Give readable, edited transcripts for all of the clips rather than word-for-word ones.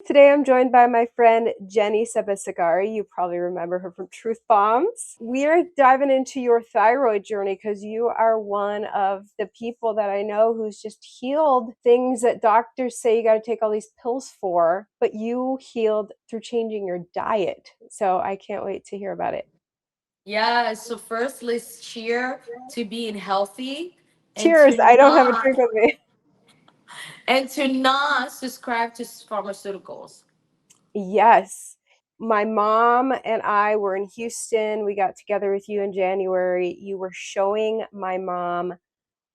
Today I'm joined by my friend Jenny Sabasagari. You probably remember her from Truth Bombs. We are diving into your thyroid journey because you are one of the people that I know who's just healed things that doctors say you got to take all these pills for, but you healed through changing your diet. So I can't wait to hear about it. Yeah, so first let's cheer to being healthy and Cheers. to I don't have a not drink with me. subscribe to pharmaceuticals. Yes. My mom and I were in Houston. We got together with you in January. You were showing my mom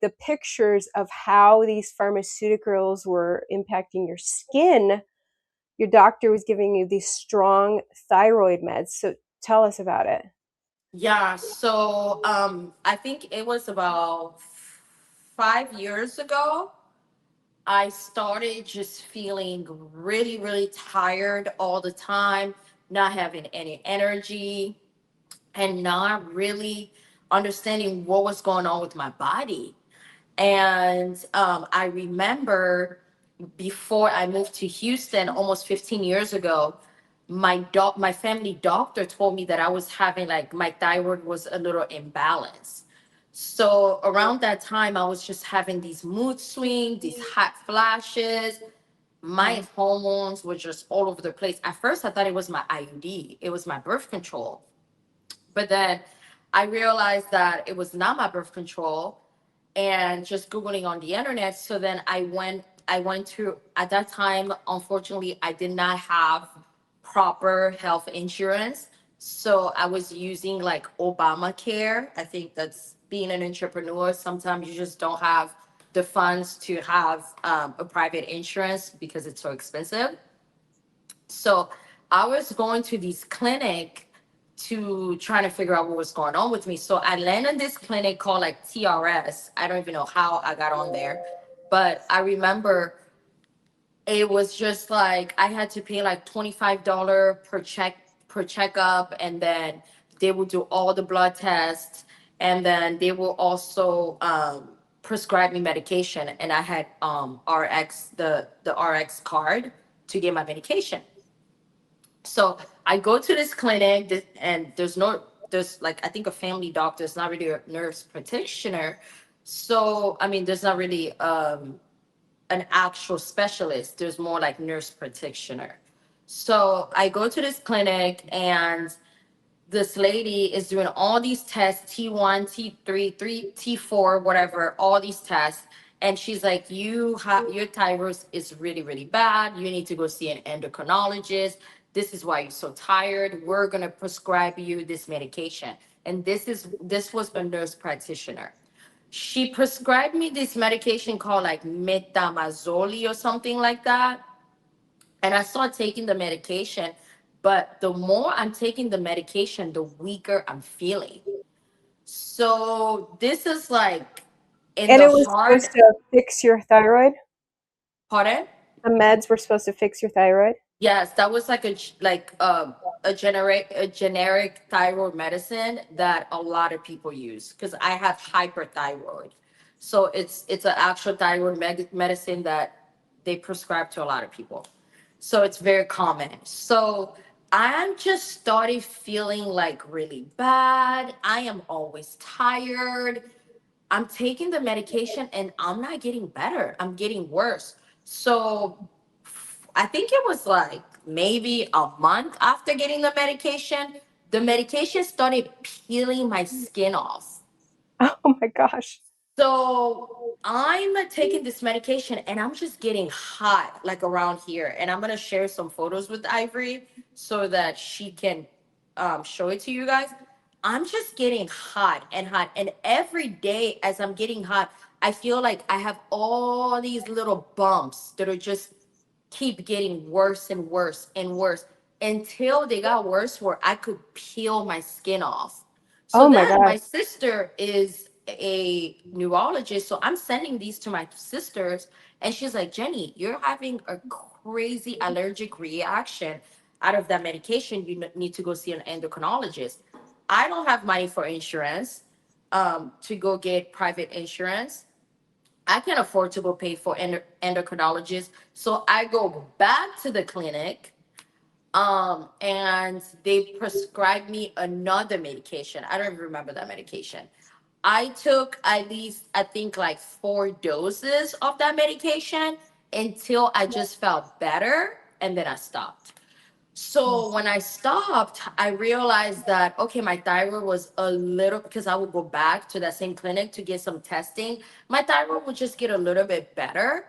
the pictures of how these pharmaceuticals were impacting your skin. Your doctor was giving you these strong thyroid meds. So tell us about it. Yeah, so I think it was about 5 years ago. I started just feeling really, really tired all the time, not having any energy, and not really understanding what was going on with my body. And I remember before I moved to Houston almost 15 years ago, my family doctor told me that I was having like my thyroid was a little imbalanced. So around that time, I was just having these mood swings, these hot flashes. My hormones were just all over the place. At first, I thought it was my IUD. It was my birth control. But then I realized that it was not my birth control and just Googling on the internet. So then I went to, at that time, unfortunately, I did not have proper health insurance. So I was using like Obamacare. I think that's being an entrepreneur. Sometimes you just don't have the funds to have a private insurance because it's so expensive. So I was going to this clinic to trying to figure out what was going on with me. So I landed in this clinic called like TRS. I don't even know how I got on there, but I remember it was just like I had to pay like $25 per checkup, and then they will do all the blood tests, and then they will also prescribe me medication. And I had RX the RX card to get my medication. So I go to this clinic, and there's like I think a family doctor. It's not really a nurse practitioner. So I mean, there's not really an actual specialist. There's more like nurse practitioner. So I go to this clinic, and this lady is doing all these tests, T1, T3, 3, T4, whatever, all these tests. And she's like, you have your thyroid is really, really bad. You need to go see an endocrinologist. This is why you're so tired. We're gonna prescribe you this medication. And this was a nurse practitioner. She prescribed me this medication called like metamazole or something like that. And I started taking the medication, but the more I'm taking the medication, the weaker I'm feeling. So this is like in And the it was hard supposed to fix your thyroid? pardon. The meds were supposed to fix your thyroid? Yes, that was like a generic thyroid medicine that a lot of people use because I have hyperthyroid. So it's an actual thyroid medicine that they prescribe to a lot of people. So it's very common. So I'm just started feeling like really bad. I am always tired. I'm taking the medication and I'm not getting better. I'm getting worse. So I think it was like maybe a month after getting the medication started peeling my skin off. Oh my gosh. So I'm taking this medication and I'm just getting hot like around here. And I'm gonna share some photos with Ivory so that she can show it to you guys. I'm just getting hot and hot. And every day as I'm getting hot, I feel like I have all these little bumps that are just keep getting worse and worse and worse until they got worse where I could peel my skin off. So Oh my then gosh. my sister is a neurologist. So I'm sending these to my sisters, and she's like, Jenny, you're having a crazy allergic reaction out of that medication. You need to go see an endocrinologist. I don't have money for insurance to go get private insurance. I can afford to go pay for endocrinologist. So I go back to the clinic, and they prescribed me another medication. I don't even remember that medication. I took at least, I think, like 4 doses of that medication until I just felt better, and then I stopped. So when I stopped, I realized that okay, my thyroid was a little, because I would go back to that same clinic to get some testing. My thyroid would just get a little bit better,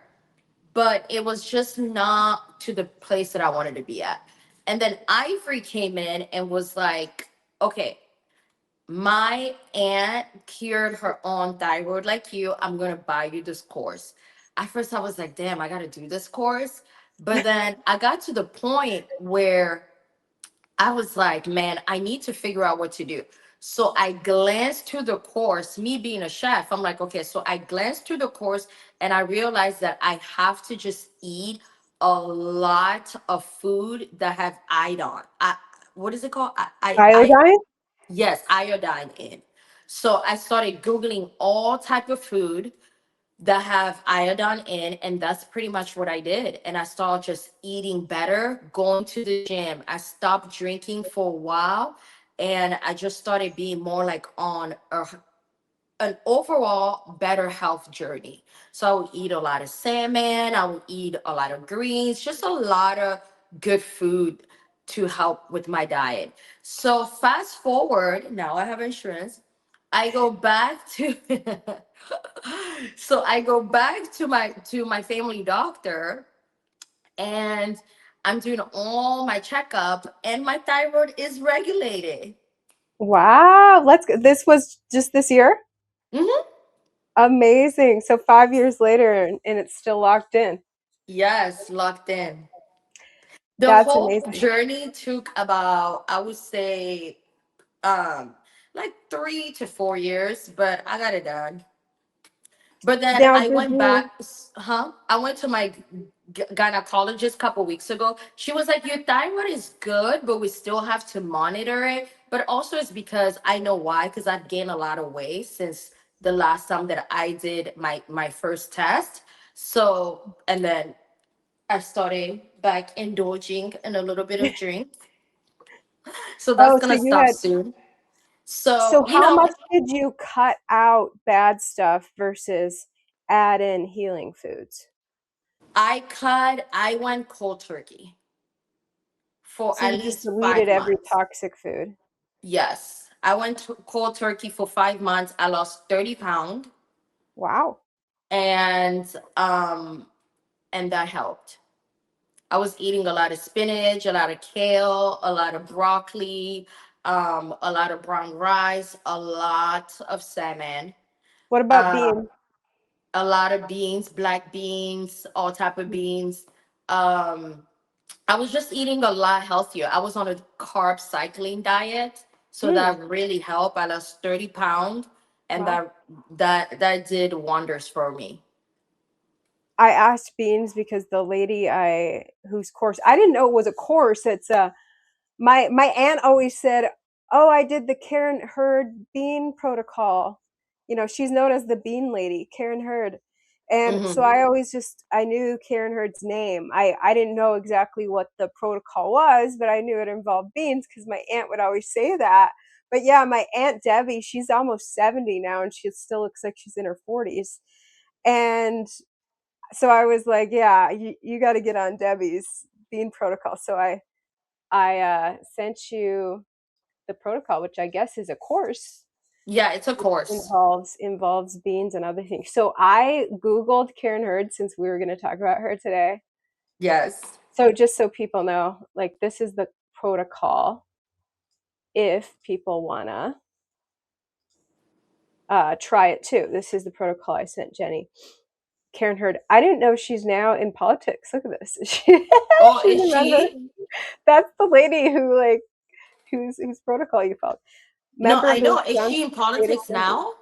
but it was just not to the place that I wanted to be at. And then Ivory came in and was like, okay, my aunt cured her own thyroid like you. I'm gonna buy you this course. At first, I was like, damn, I gotta do this course. But then I got to the point where I was like, man, I need to figure out what to do. So I glanced through the course, me being a chef. I'm like, okay, so I glanced through the course and I realized that I have to just eat a lot of food that have iodine. What is it called? Iodine? Yes, iodine in. So I started Googling all type of food that have iodine in, and that's pretty much what I did. And I started just eating better, going to the gym. I stopped drinking for a while, and I just started being more like on an overall better health journey. So I would eat a lot of salmon, I would eat a lot of greens, just a lot of good food to help with my diet. So fast forward, now I have insurance. I go back to so I go back to my family doctor, and I'm doing all my checkup and my thyroid is regulated. Wow. This was just this year? Mhm. Amazing. So 5 years later, and it's still locked in. Yes, locked in. The That's whole amazing. journey took about, I would say, um, like 3 to 4 years, but I got it done. But then Now, I did went you? back, I went to my gynecologist a couple weeks ago. She was like, your thyroid is good, but we still have to monitor it. But also it's because I know why, because I've gained a lot of weight since the last time that I did my first test. So, and then I started back indulging in a little bit of drink. So that's Oh, so gonna you stop had. soon. So, So how much did you cut out bad stuff versus add in healing foods? I went cold turkey for So at you just least deleted five every months. toxic food. Yes. I went to cold turkey for 5 months. I lost 30 pounds, Wow. and and that helped. I was eating a lot of spinach, a lot of kale, a lot of broccoli, a lot of brown rice, a lot of salmon. What about Uh, beans? a lot of beans, black beans, all type of beans. Um, I was just eating a lot healthier. I was on a carb cycling diet, so Hmm. that really helped. I lost 30 pounds, and Wow. that did wonders for me. I asked beans because the lady I whose course I didn't know it was a course. It's my aunt always said, "Oh, I did the Karen Hurd bean protocol." You know, she's known as the bean lady, Karen Hurd. And so Hmm. I always just I knew Karen Hurd's name. I didn't know exactly what the protocol was, but I knew it involved beans because my aunt would always say that. But yeah, my aunt Debbie, she's almost 70 now and she still looks like she's in her 40s. And so I was like, yeah, you got to get on Debbie's bean protocol. So I sent you the protocol, which I guess is a course, Yeah, it's a which course. involves beans and other things. So I googled Karen Hurd since we were going to talk about her today. Yes. So just so people know, like this is the protocol if people wanna try it too. This is the protocol I sent Jenny. Karen Hurd. I didn't know she's now in politics. Look at this. Oh, She's is a member. she? That's the lady who like whose protocol you followed. No, Member I of the know. Is Wisconsin she in State politics Assembly. now?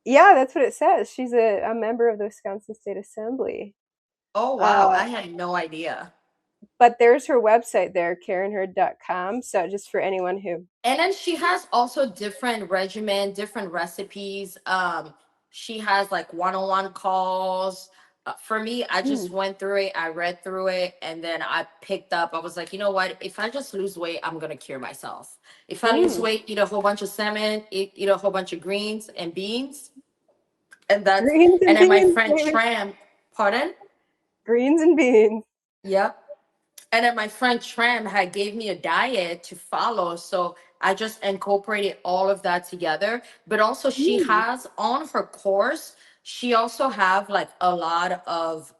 Yeah, that's what it says. She's a member of the Wisconsin State Assembly. Oh, Uh, wow. I had no idea. but there's her website there, KarenHurd.com. So just for anyone who, And then she has also different regimen, different recipes. She has like one-on-one calls. For me, I just Mm, went through it, I read through it, and then I picked up. I was like, you know what? If I just lose weight, I'm gonna cure myself. If I lose mm. weight, eat a whole bunch of salmon, eat a whole bunch of greens and beans, and that's. Greens And and then my beans, friend baby. Tram, pardon? Greens and beans. Yep. And then my friend Tram had gave me a diet to follow, so I just incorporated all of that together. But also, she Mm, has on her course, she also have like a lot of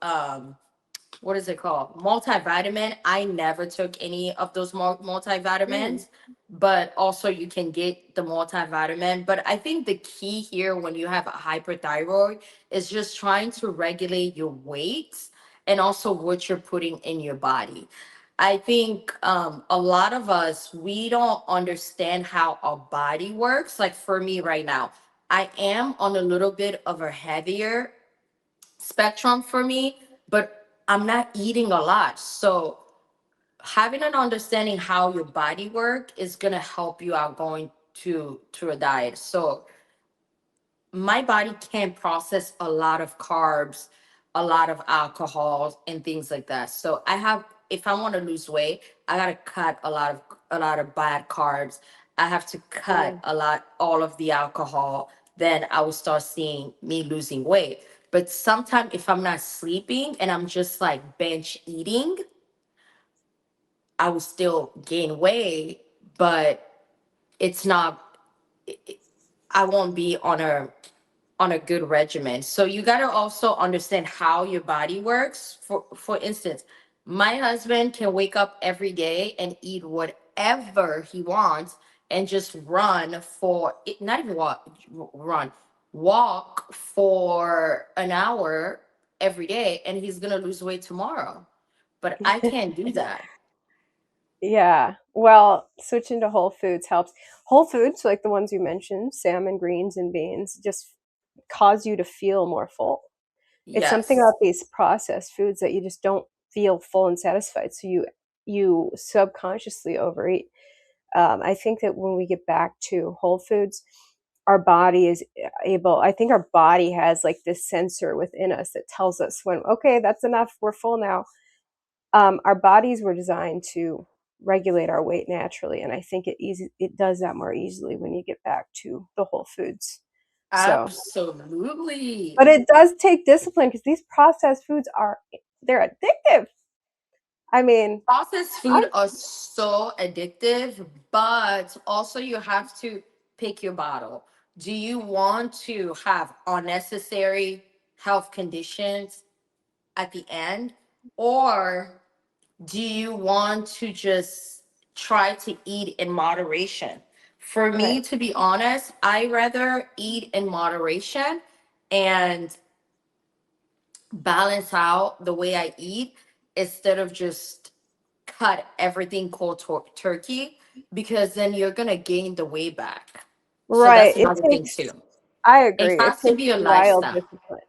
what is it called, multivitamin. I never took any of those mm. multivitamins, but also you can get the multivitamin. But I think the key here when you have a hyperthyroid is just trying to regulate your weight and also what you're putting in your body. I think a lot of us, we don't understand how our body works. Like for me right now, I am on a little bit of a heavier spectrum for me, but I'm not eating a lot. So having an understanding how your body work is gonna help you out going to a diet. So my body can't process a lot of carbs, a lot of alcohol and things like that. So I have, if I want to lose weight, I gotta cut a lot of bad carbs. I have to cut Mm. a lot all of the alcohol. Then I will start seeing me losing weight. But sometimes if I'm not sleeping and I'm just like bench eating, I will still gain weight, but it's not. I won't be on a good regimen. So you got to also understand how your body works. For instance, my husband can wake up every day and eat whatever he wants and just run for it, not even run, walk for an hour every day, and he's going to lose weight tomorrow. But I can't do that. Yeah. Well, switching to whole foods helps. Whole foods, like the ones you mentioned, salmon, greens, and beans, just cause you to feel more full. It's something Yes. about these processed foods that you just don't feel full and satisfied, so you subconsciously overeat. I think that when we get back to whole foods, our body is able. I think our body has like this sensor within us that tells us when, okay, that's enough, we're full now. Our bodies were designed to regulate our weight naturally, and I think it does that more easily when you get back to the whole foods. So, Absolutely. but it does take discipline because these processed foods they're addictive. I mean, Processed I food are so addictive, but also you have to pick your bottle. Do you want to have unnecessary health conditions at the end, or do you want to just try to eat in moderation? For me, right, to be honest, I rather eat in moderation and balance out the way I eat instead of just cut everything cold turkey, because then you're gonna gain the weight back. So right. that's another thing too. I It agree. It has to takes be a wild lifestyle. discipline.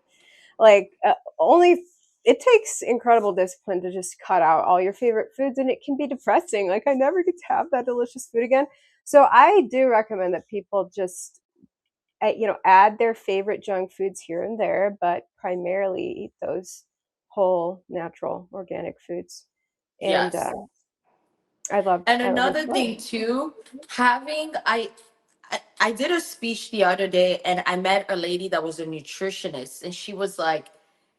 Like only it takes incredible discipline to just cut out all your favorite foods, and it can be depressing. Like I never get to have that delicious food again. So I do recommend that people just add their favorite junk foods here and there, but primarily eat those whole, natural, organic foods. And Yes. And I love another enjoying. thing too, having I did a speech the other day and I met a lady that was a nutritionist, and she was like,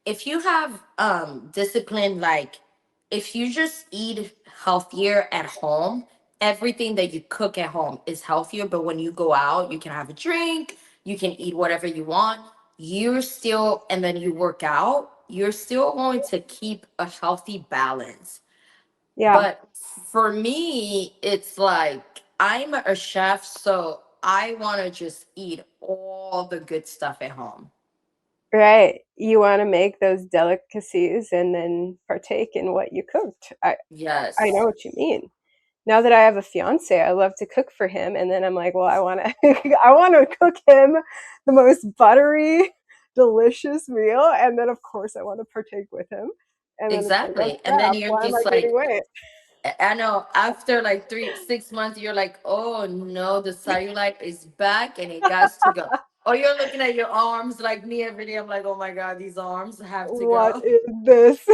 if you have discipline, like if you just eat healthier at home, everything that you cook at home is healthier, but when you go out, you can have a drink, you can eat whatever you want, you're still, and then you work out, you're still going to keep a healthy balance. Yeah, But for me, it's like I'm a chef, so I want to just eat all the good stuff at home. right. You want to make those delicacies and then partake in what you cooked. I know Yes, what you mean. Now that I have a fiance, I love to cook for him, and then I'm like, well, I want to I want to cook him the most buttery, delicious meal, and then of course I want to partake with him. And then it's like, oh exactly. And then crap, you're why am I just gaining like, weight? I know after like 3, 6 months, you're like, oh no, the cellulite is back and it got to go. Or you're looking at your arms like me every day. I'm like, oh my God, these arms have to What go. is this?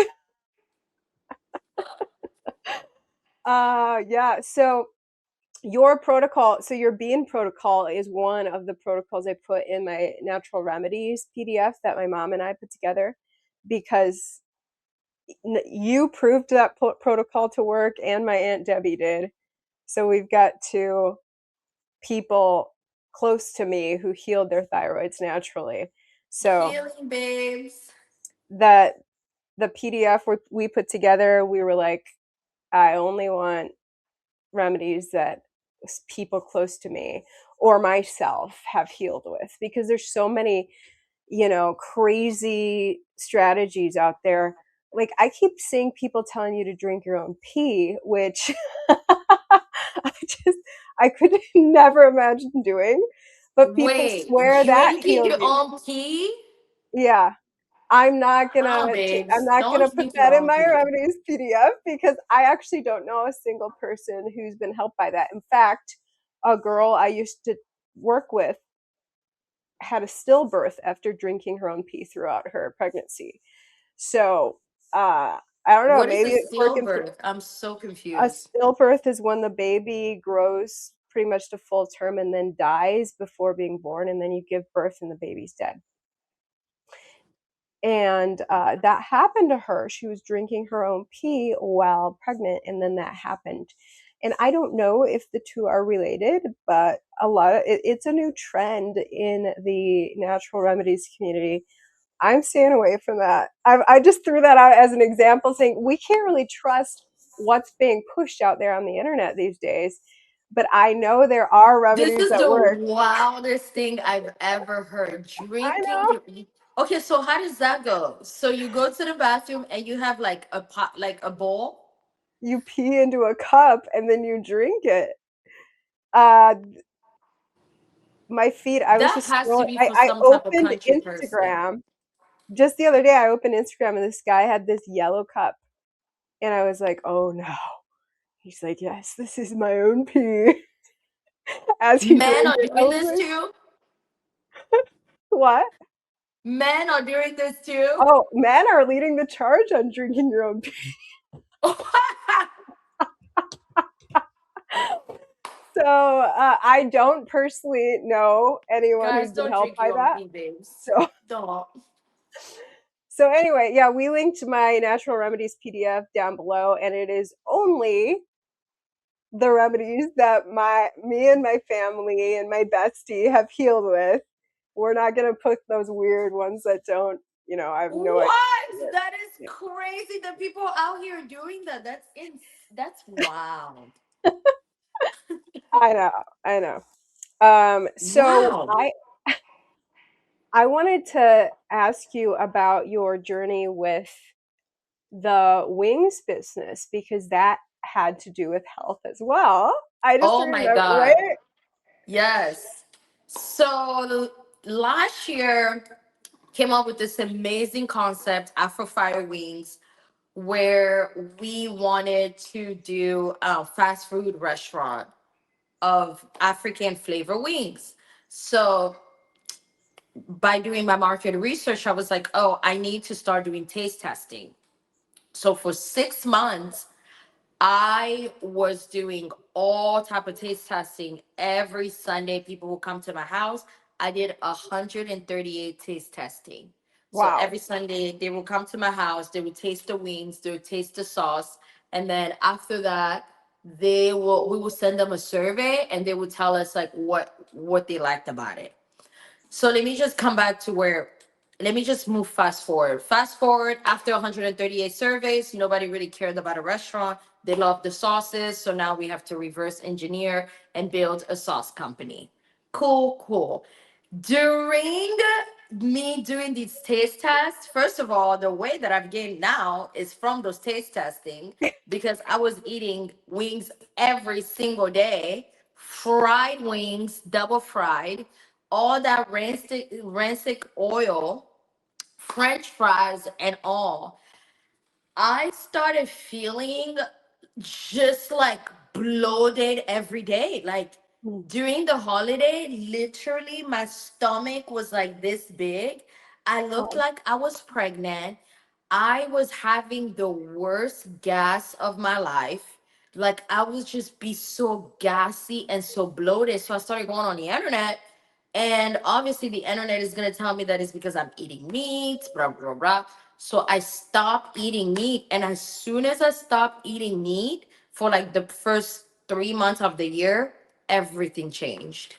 Yeah. So your protocol, so your bean protocol is one of the protocols I put in my natural remedies PDF that my mom and I put together because you proved that protocol to work and my Aunt Debbie did. So we've got two people close to me who healed their thyroids naturally. So Healing babes. that the PDF we put together, we were like, I only want remedies that people close to me or myself have healed with because there's so many, crazy strategies out there. Like I keep seeing people telling you to drink your own pee, which I just I could never imagine doing. But people Wait, swear you that drinking heals your you. own pee? Yeah. Nah, I'm babes. not Don't gonna put drink your that in own my pee. remedies PDF because I actually don't know a single person who's been helped by that. In fact, a girl I used to work with had a stillbirth after drinking her own pee throughout her pregnancy. So I don't know, What is a maybe it's working for stillbirth? I'm so a confused. stillbirth is when the baby grows pretty much to full term and then dies before being born, and then you give birth and the baby's dead. And that happened to her. She was drinking her own pee while pregnant, and then that happened. And I don't know if the two are related, but it's a new trend in the natural remedies community. I'm staying away from that. I just threw that out as an example, saying we can't really trust what's being pushed out there on the internet these days. But I know there are This remedies is that the work. wildest thing I've ever heard. I Drinking know. your. Okay, so how does that go? So you go to the bathroom and you have like a pot, like a bowl. You pee into a cup and then you drink it. Uh, my feed, I was That just has to scrolling. be I, for I some type of opened country person. Instagram just the other day. I opened Instagram and this guy had this yellow cup. And I was like, oh no. He's like, yes, this is my own pee. As he Men drank are it, I doing was this like, too. what? Men are doing this too. Oh, men are leading the charge on drinking your own pee. So I don't personally know anyone Guys, who's been don't helped drink by your own that. pee, babes. So Don't. so anyway, yeah, we linked my natural remedies PDF down below, and it is only the remedies that my me and my family and my bestie have healed with. We're not gonna put those weird ones that don't, I have no idea. What? That is Yeah. crazy that people out here doing that. That's wild. I know, I know. So Wow. I wanted to ask you about your journey with the wings business because that had to do with health as well. I just Oh my remember, God. right? Yes. So last year came up with this amazing concept, Afro Fire Wings, where we wanted to do a fast food restaurant of African flavor wings. So by doing my market research, I was like, oh, I need to start doing taste testing. So for 6 months, I was doing all type of taste testing every Sunday. People would come to my house. I did 138 taste testing. So Wow. every Sunday they would come to my house. They would taste the wings. They would taste the sauce, and then after that, we will send them a survey, and they would tell us like what they liked about it. So let me just come back to where, let me just move fast forward. Fast forward after 138 surveys, nobody really cared about a restaurant. They loved the sauces. So now we have to reverse engineer and build a sauce company. Cool, cool. During me doing these taste tests, first of all, the weight that I've gained now is from those taste testing because I was eating wings every single day, fried wings, double fried, all that rancid oil, French fries, and all. I started feeling just like bloated every day. Like Mm. During the holiday, literally my stomach was like this big. I looked Oh, like I was pregnant. I was having the worst gas of my life. Like I would just be so gassy and so bloated. So I started going on the internet. And obviously the internet is gonna tell me that it's because I'm eating meat, blah blah blah. So I stopped eating meat. And as soon as I stopped eating meat for like the first 3 months of the year, everything changed.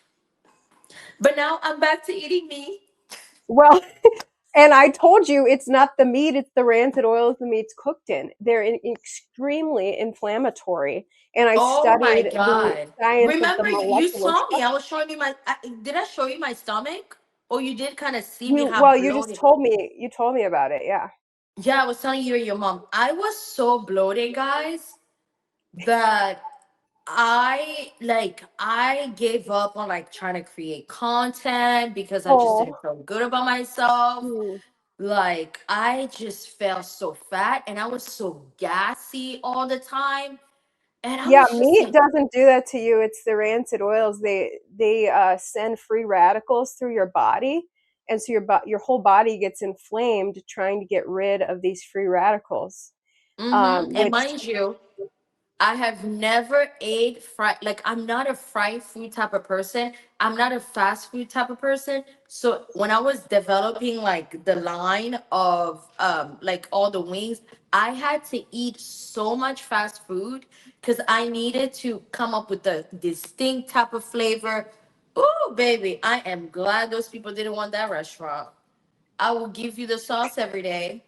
But now I'm back to eating meat. well, and I told you it's not the meat, it's the rancid oils the meat's cooked in. They're extremely inflammatory. And I Oh my studied the god! science of the Remember, you molecular saw me. I structure. was showing you my. Did I show you my stomach? Or you did kind of see me You how well, bloated? you told me about it, yeah. Yeah, I was telling you and your mom. I was so bloated, guys, that I gave up on like trying to create content because I just Oh. didn't feel good about myself. Mm. Like I just felt so fat and I was so gassy all the time. And I Yeah, was just meat like, doesn't do that to you. It's the rancid oils. They send free radicals through your body, and so your whole body gets inflamed trying to get rid of these free radicals. And Which mind you, I have never ate fried, like I'm not a fried food type of person. I'm not a fast food type of person. So when I was developing like the line of like all the wings, I had to eat so much fast food because I needed to come up with a distinct type of flavor. Oh baby, I am glad those people didn't want that restaurant. I will give you the sauce every day.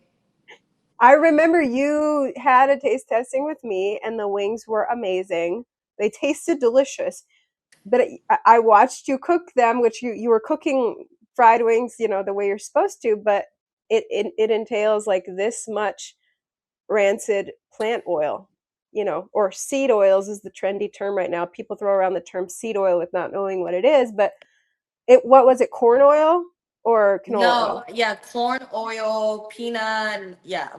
I remember you had a taste testing with me, and the wings were amazing. They tasted delicious, but I watched you cook them, which you were cooking fried wings, the way you're supposed to, but it entails like this much rancid plant oil, or seed oils is the trendy term right now. People throw around the term seed oil with not knowing what it is, but what was it, corn oil or canola No, oil? yeah, corn oil, peanut, yeah,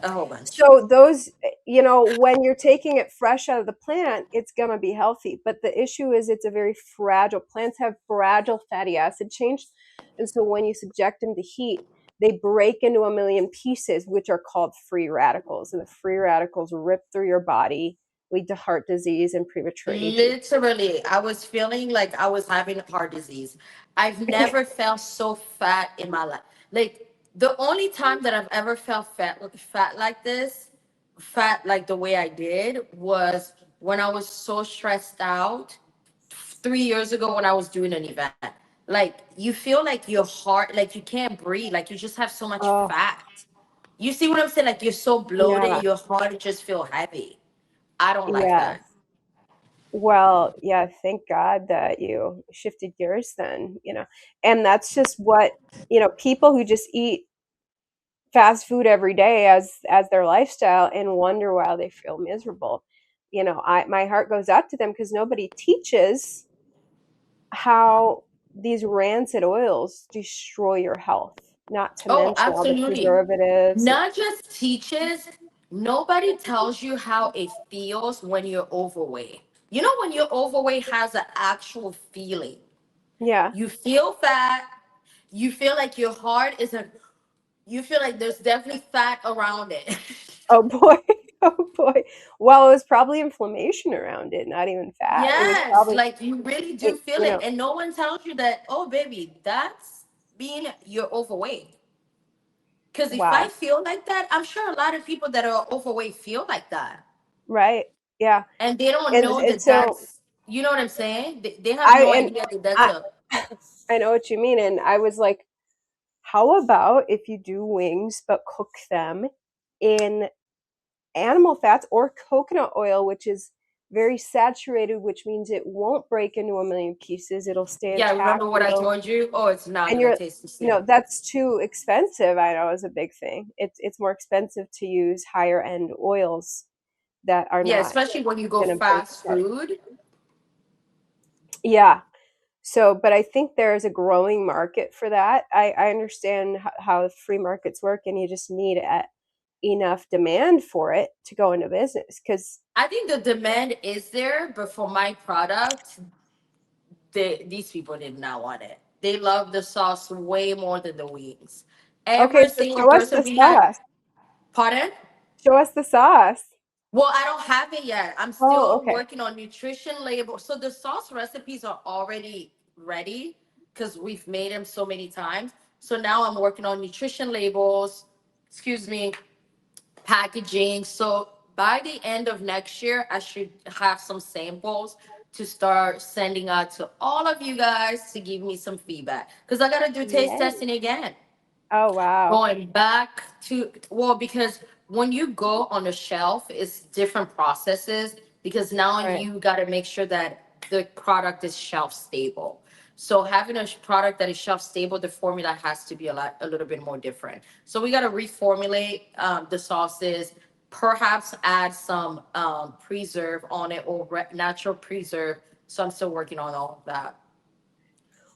a whole bunch. So those, when you're taking it fresh out of the plant, it's going to be healthy. But the issue is it's a very fragile. Plants have fragile fatty acid chains. And so when you subject them to heat, they break into a million pieces, which are called free radicals. And the free radicals rip through your body, lead to heart disease and premature aging. Literally, I was feeling like I was having heart disease. I've never felt so fat in my life. Like the only time that I've ever felt fat like this, fat like the way I did, was when I was so stressed out 3 years ago when I was doing an event. Like you feel like your heart, like you can't breathe, like you just have so much Oh, fat. You see what I'm saying? Like you're so bloated, yeah. your heart just feel heavy. I don't like Yeah. that. Well, yeah, thank God that you shifted gears then. And that's just what, people who just eat fast food every day as their lifestyle and wonder why they feel miserable. I my heart goes out to them because nobody teaches how these rancid oils destroy your health, not to Oh, mention all the absolutely. preservatives. Not just teaches, nobody tells you how it feels when you're overweight. You know, when you're overweight has an actual feeling. Yeah. You feel fat, you feel like your heart is a, you feel like there's definitely fat around it. Oh boy. Oh boy. Well, it was probably inflammation around it, not even fat. It was Yes, probably like you really do it, feel it. And no one tells you that, oh, baby, that's being you're overweight. Because if I wow. feel like that, I'm sure a lot of people that are overweight feel like that. Right. Yeah. And they don't know And that so that's, you know what I'm saying, they have I no and idea that that's I a, I know what you mean, and I was like, how about if you do wings but cook them in animal fats or coconut oil, which is very saturated, which means it won't break into a million pieces. It'll stay yeah, intact remember what and I it'll told you, oh, it's not and gonna you're taste the same. that's too expensive. I know is a big thing. It's more expensive to use higher end oils that are Yeah, not especially when you go going to break fast apart. food. Yeah. So, but I think there's a growing market for that. I understand how free markets work, and you just need enough demand for it to go into business. Because I think the demand is there, but for my product, these people did not want it. They love the sauce way more than the wings. Okay, Every so single show us person the we had, sauce. pardon? Show us the sauce. Well, I don't have it yet. I'm Oh, still okay. working on nutrition label. So the sauce recipes are already ready because we've made them so many times. So now I'm working on nutrition labels, excuse me, packaging. So by the end of next year, I should have some samples to start sending out to all of you guys to give me some feedback. Because I got to do taste Yay. testing again. Oh, wow. Going back to, well, because when you go on the shelf, it's different processes because now Right. you got to make sure that the product is shelf stable. So having a product that is shelf stable, the formula has to be a little bit more different. So we got to reformulate the sauces, perhaps add some preserve on it or natural preserve. So I'm still working on all of that.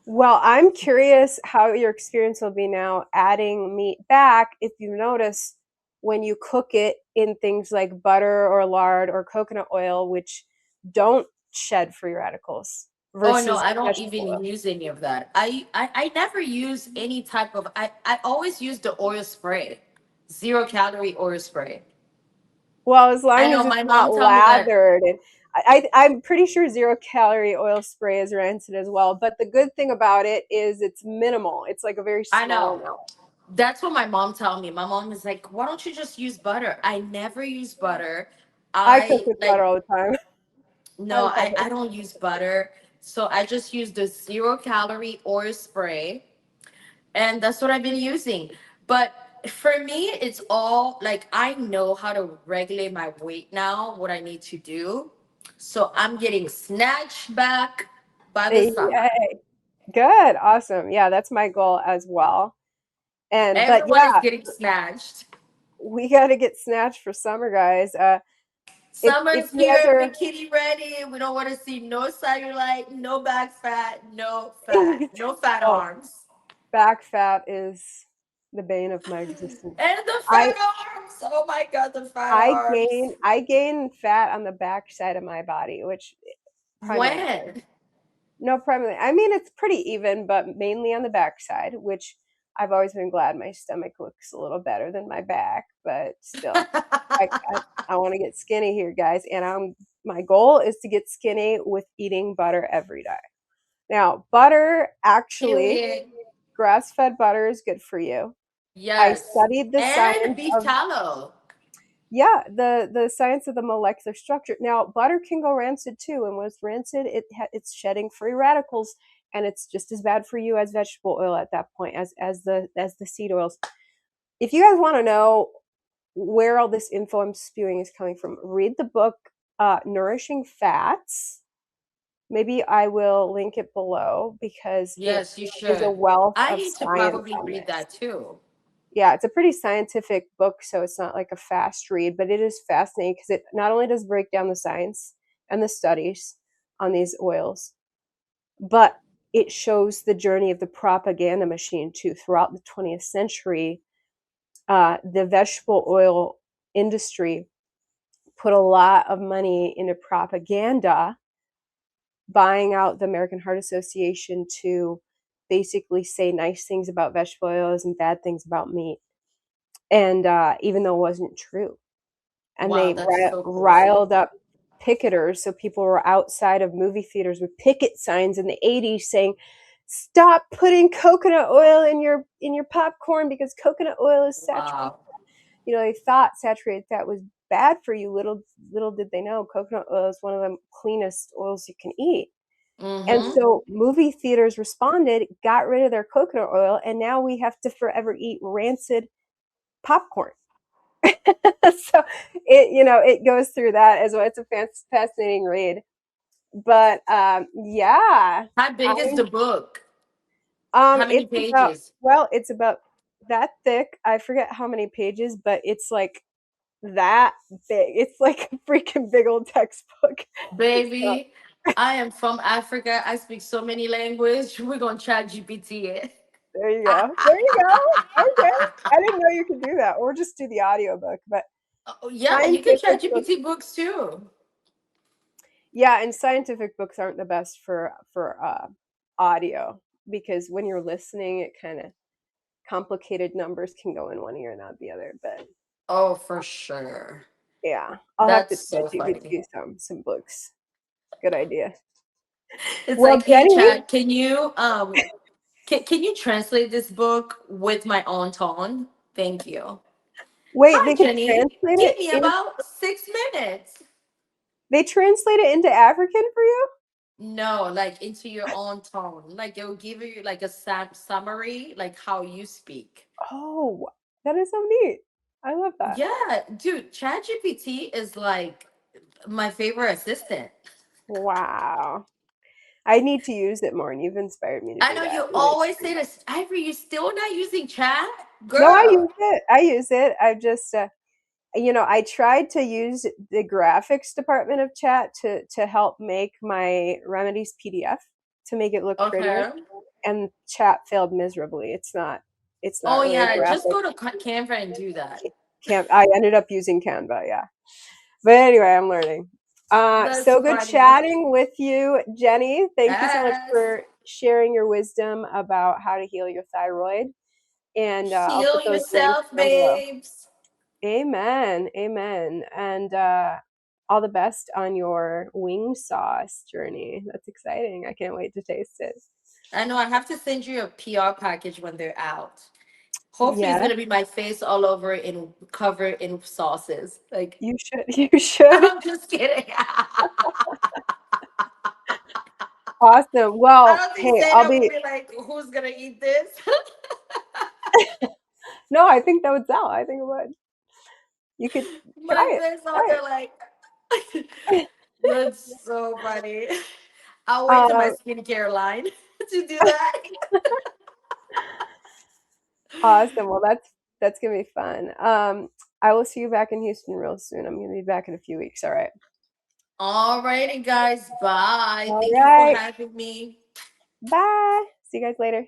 Well, I'm curious how your experience will be now adding meat back. If you notice, when you cook it in things like butter or lard or coconut oil, which don't shed free radicals Oh no, versus I don't vegetable even oil. use any of that. I never use any type of I always use the oil spray. 0 calorie oil spray. Well, as I long as know it's my not mom told me that. lathered, and I'm pretty sure 0 calorie oil spray is rancid as well. But the good thing about it is it's minimal. It's like a very I small know. amount. That's what my mom told me. My mom is like, "Why don't you just use butter?" I never use butter. I cook I with butter like all the time. I no, love I it. don't use butter. So I just use the 0 calorie oil spray and that's what I've been using. But for me, it's all like I know how to regulate my weight now, what I need to do. So I'm getting snatched back by the summer. Yay. Good. Awesome. Yeah, that's my goal as well. But Everyone is yeah, getting snatched. we got to get snatched for summer, guys. If Summer's you here, ever bikini ready. We don't want to see no cellulite, no back fat, no fat, no fat oh, arms. back fat is the bane of my existence. And the I fat arms. Oh my god, the fat I arms. gain I gain fat on the back side of my body, which primarily. When? No, primarily. I mean, it's pretty even, but mainly on the back side, which I've always been glad my stomach looks a little better than my back, but still, I I, I want to get skinny here, guys, and my goal is to get skinny with eating butter every day. Now, butter actually, Period. grass-fed butter is good for you. I Yes. studied the And science beef of tallow. yeah, the science of the molecular structure. Now, butter can go rancid too, and when it's rancid, it's shedding free radicals, and it's just as bad for you as vegetable oil at that point, as the seed oils. If you guys want to know where all this info I'm spewing is coming from, read the book Nourishing Fats. Maybe I will link it below because it Yes, you is a should. wealth I of need to science probably on read this. that too. Yeah, it's a pretty scientific book, so it's not like a fast read, but it is fascinating because it not only does break down the science and the studies on these oils, but it shows the journey of the propaganda machine too. Throughout the 20th century, the vegetable oil industry put a lot of money into propaganda, buying out the American Heart Association to basically say nice things about vegetable oils and bad things about meat. And even though it wasn't true, and Wow, they that's so crazy. riled up picketers, so people were outside of movie theaters with picket signs in the 80s saying, stop putting coconut oil in your popcorn because coconut oil is saturated. Wow. They thought saturated fat was bad for you. Little did they know coconut oil is one of the cleanest oils you can eat. And Mm-hmm. so movie theaters responded, got rid of their coconut oil, and now we have to forever eat rancid popcorn. So it goes through that as well. It's a fascinating read. But yeah, How big is I'm the book? How many it's about pages? well, it's about that thick. I forget how many pages, but it's like that big. It's like a freaking big old textbook. So Baby, I am from Africa. I speak so many languages. We're gonna chat GPT it. there you go. There you go. Okay. I didn't know you could do that, or just do the audiobook. But Oh, yeah, you can scientific chat books. GPT books too. Yeah, and scientific books aren't the best for audio because when you're listening, it kind of complicated numbers can go in one ear and not the other. But Oh, for sure. yeah, I'll have to That's so funny. ChatGPT some books. Good idea. It's Well, like, hey, Jenny, Chad, can you translate this book with my own tone? Thank you. wait, Hi, they could Jenny. translate Give it me in. about 6 minutes. They translate it into African for you? No, like into your own tone. Like it will give you like a summary, like how you speak. Oh, that is so neat. I love that. Yeah, dude, ChatGPT is like my favorite assistant. Wow. I need to use it more, and you've inspired me to I do know that. you I'm gonna always say this. Ivory, you still not using chat? No, I Girl. use it. I use it. I just, I tried to use the graphics department of chat to help make my remedies PDF to make it look prettier, Okay. and chat failed miserably. It's not Oh really a yeah, just graphic. go to Canva and do that. Can't. I ended up using Canva, yeah. But anyway, I'm learning. That's So good funny. chatting with you, Jenny. Thank you so much Yes. for sharing your wisdom about how to heal your thyroid. And I'll Heal put those links yourself, down below. babes. Amen. Amen. And all the best on your wing sauce journey. That's exciting. I can't wait to taste it. I know I have to send you a PR package when they're out. Hopefully it's Yeah, gonna be my face all over in covered in sauces. Like you should. You should. I'm just kidding. Awesome. I Well, don't think hey, I'll Zeta will be. be like, who's gonna eat this? No, I think that would sell. I think it would. You could My try it. face all Try there like it. that's so funny. I'll wait till my Um, skincare line to do that. awesome. Well, that's gonna be fun. I will see you back in Houston real soon. I'm gonna be back in a few weeks. All right. Alrighty, guys. Bye. All Thank you for right. having me. Bye. See you guys later.